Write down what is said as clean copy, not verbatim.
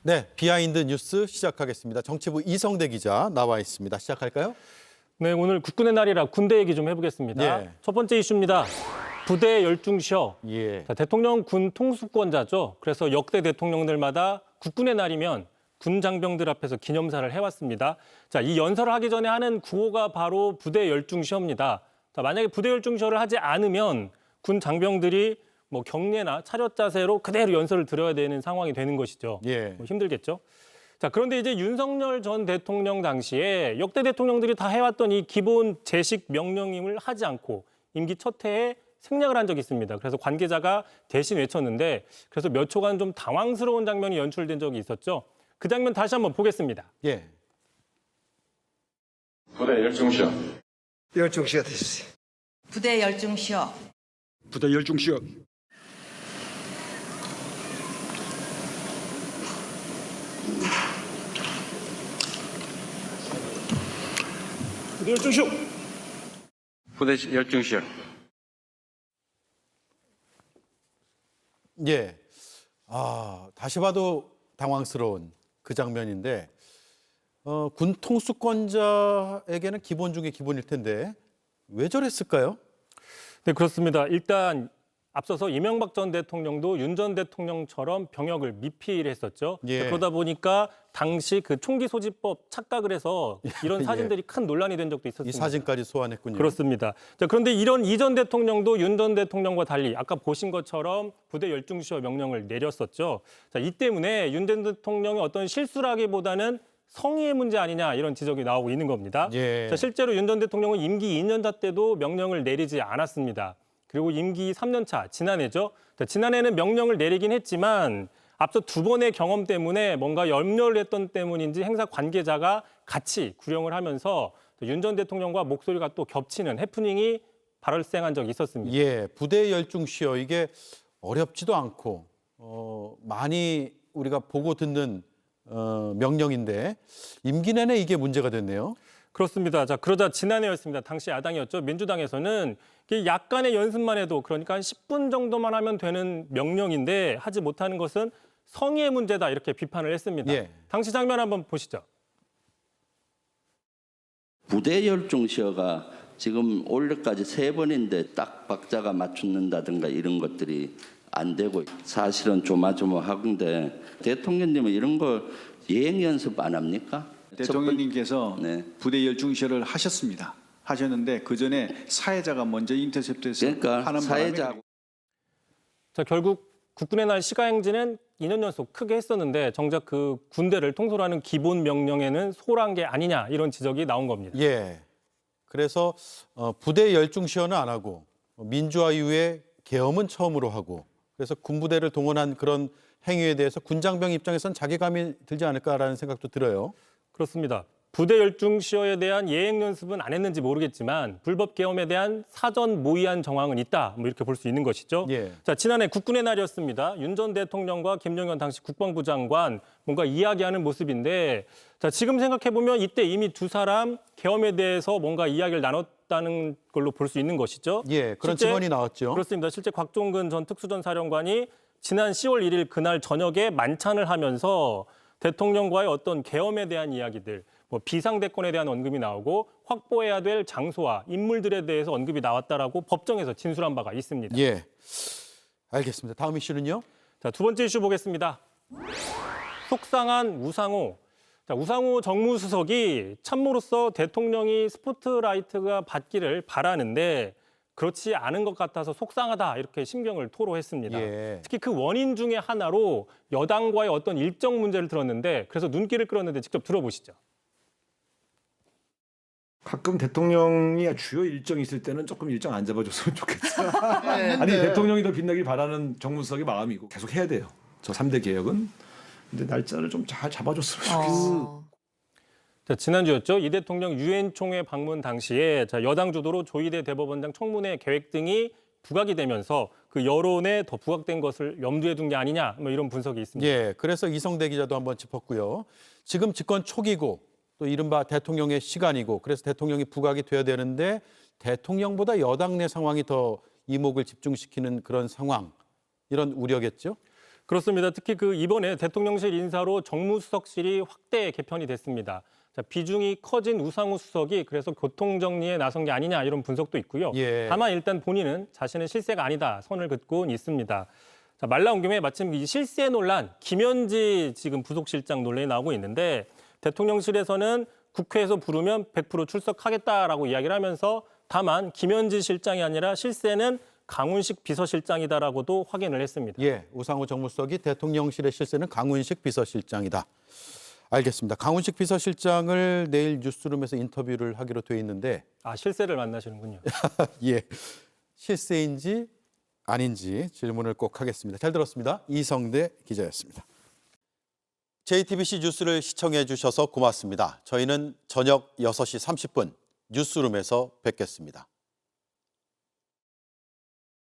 네, 비하인드 뉴스 시작하겠습니다. 정치부 이성대 기자 나와 있습니다. 시작할까요? 네, 오늘 국군의 날이라 군대 얘기 좀 해보겠습니다. 예. 첫 번째 이슈입니다. 부대 열중 쉬어. 예. 자, 대통령 군 통수권자죠. 그래서 역대 대통령들마다 국군의 날이면 군 장병들 앞에서 기념사를 해왔습니다. 자, 이 연설을 하기 전에 하는 구호가 바로 부대 열중 쉬어입니다. 자, 만약에 부대 열중 쉬어를 하지 않으면 군 장병들이 뭐 경례나 차렷 자세로 그대로 연설을 들어야 되는 상황이 되는 것이죠. 예. 힘들겠죠. 자, 그런데 이제 윤석열 전 대통령 당시에 역대 대통령들이 다 해왔던 이 기본 제식 명령임을 하지 않고 임기 첫 해에 생략을 한 적이 있습니다. 그래서 관계자가 대신 외쳤는데 그래서 몇 초간 좀 당황스러운 장면이 연출된 적이 있었죠. 그 장면 다시 한번 보겠습니다. 예. 부대 열중 쉬어. 열중 시가 되셨어요. 부대 열중 쉬어. 부대 열중 시어. 부대 열중 쉬어. 부대 열중 쉬어. 예. 다시 봐도 당황스러운 그 장면인데 군 통수권자에게는 기본 중에 기본일 텐데 왜 저랬을까요? 네, 그렇습니다. 일단 앞서서 이명박 전 대통령도 윤 전 대통령처럼 병역을 미필 했었죠. 예. 그러다 보니까 당시 그 총기 소지법 착각을 해서 이런 예. 사진들이 큰 논란이 된 적도 이 있었습니다. 사진까지 소환했군요. 그렇습니다. 자, 그런데 이런 이 전 대통령도 윤 전 대통령과 달리 아까 보신 것처럼 부대 열중 쉬어 명령을 내렸었죠. 자, 이 때문에 윤 전 대통령의 어떤 실수라기보다는 성의의 문제 아니냐 이런 지적이 나오고 있는 겁니다. 예. 자, 실제로 윤 전 대통령은 임기 2년차 때도 명령을 내리지 않았습니다. 그리고 임기 3년차 지난해죠. 자, 지난해는 명령을 내리긴 했지만 앞서 두 번의 경험 때문에 뭔가 염려를 했던 때문인지 행사 관계자가 같이 구령을 하면서 윤 전 대통령과 목소리가 또 겹치는 해프닝이 발생한 적이 있었습니다. 예, 부대 열중 쉬어 이게 어렵지도 않고 많이 우리가 보고 듣는 명령인데 임기 내내 이게 문제가 됐네요. 그렇습니다. 자, 그러자 지난해였습니다. 당시 야당이었죠. 민주당에서는 이게 약간의 연습만 해도 그러니까 한 10분 정도만 하면 되는 명령인데 하지 못하는 것은 성의의 문제다 이렇게 비판을 했습니다. 예. 당시 장면 한번 보시죠. 부대 열중 시어가 지금 올해까지 3번인데 딱 박자가 맞춘다든가 이런 것들이 안 되고 사실은 조마조마하건데 대통령님은 이런 거 예행 연습 안 합니까? 대통령님께서 네. 부대 열중 시어를 하셨는데 그 전에 사회자가 먼저 인터셉트해서 그러니까 하는 사회자 바람에 자, 결국 국군의 날 시가행진은 2년 연속 크게 했었는데 정작 그 군대를 통솔하는 기본 명령에는 소홀한 게 아니냐 이런 지적이 나온 겁니다. 예. 그래서 부대 열중 시어는 안 하고 민주화 이후에 계엄은 처음으로 하고 그래서 군부대를 동원한 그런 행위에 대해서 군장병 입장에서는 자괴감이 들지 않을까라는 생각도 들어요. 그렇습니다. 부대 열중 시어에 대한 예행 연습은 안 했는지 모르겠지만 불법 계엄에 대한 사전 모의한 정황은 있다. 뭐 이렇게 볼 수 있는 것이죠. 예. 자, 지난해 국군의 날이었습니다. 윤 전 대통령과 김정현 당시 국방부 장관 뭔가 이야기하는 모습인데 자, 지금 생각해 보면 이때 이미 두 사람 계엄에 대해서 뭔가 이야기를 나눴다는 걸로 볼 수 있는 것이죠. 예, 그런 실제 증언이 나왔죠. 그렇습니다. 실제 곽종근 전 특수전 사령관이 지난 10월 1일 그날 저녁에 만찬을 하면서 대통령과의 어떤 계엄에 대한 이야기들, 뭐 비상대권에 대한 언급이 나오고 확보해야 될 장소와 인물들에 대해서 언급이 나왔다라고 법정에서 진술한 바가 있습니다. 예, 알겠습니다. 다음 이슈는요? 자, 두 번째 이슈 보겠습니다. 속상한 우상호. 자, 우상호 정무수석이 참모로서 대통령이 스포트라이트가 받기를 바라는데 그렇지 않은 것 같아서 속상하다 이렇게 심경을 토로했습니다. 예. 특히 그 원인 중에 하나로 여당과의 어떤 일정 문제를 들었는데 그래서 눈길을 끌었는데 직접 들어보시죠. 가끔 대통령이 주요 일정이 있을 때는 조금 일정 안 잡아줬으면 좋겠어요. 아니 대통령이 더 빛나길 바라는 정무수석의 마음이고 계속 해야 돼요. 저 3대 개혁은. 근데 날짜를 좀 잘 잡아줬으면 좋겠어. 자, 지난주였죠. 이 대통령 유엔 총회 방문 당시에 여당 주도로 조희대 대법원장 청문회 계획 등이 부각이 되면서 그 여론에 더 부각된 것을 염두에 둔 게 아니냐 뭐 이런 분석이 있습니다. 예, 그래서 이성대 기자도 한번 짚었고요. 지금 집권 초기고 또 이른바 대통령의 시간이고 그래서 대통령이 부각이 돼야 되는데 대통령보다 여당 내 상황이 더 이목을 집중시키는 그런 상황, 이런 우려겠죠? 그렇습니다. 특히 이번에 대통령실 인사로 정무수석실이 확대 개편이 됐습니다. 자, 비중이 커진 우상호 수석이 그래서 교통정리에 나선 게 아니냐 이런 분석도 있고요. 예. 다만 일단 본인은 자신의 실세가 아니다 선을 긋고 있습니다. 자, 말 나온 김에 마침 이 실세 논란, 김현지 지금 부속실장 논란이 나오고 있는데 대통령실에서는 국회에서 부르면 100% 출석하겠다라고 이야기를 하면서 다만 김현지 실장이 아니라 실세는 강훈식 비서실장이다라고도 확인을 했습니다. 예, 우상호 정무수석이 대통령실의 실세는 강훈식 비서실장이다. 알겠습니다. 강훈식 비서실장을 내일 뉴스룸에서 인터뷰를 하기로 돼 있는데 아, 실세를 만나시는군요. 예, 실세인지 아닌지 질문을 꼭 하겠습니다. 잘 들었습니다. 이성대 기자였습니다. JTBC 뉴스를 시청해 주셔서 고맙습니다. 저희는 저녁 6시 30분 뉴스룸에서 뵙겠습니다.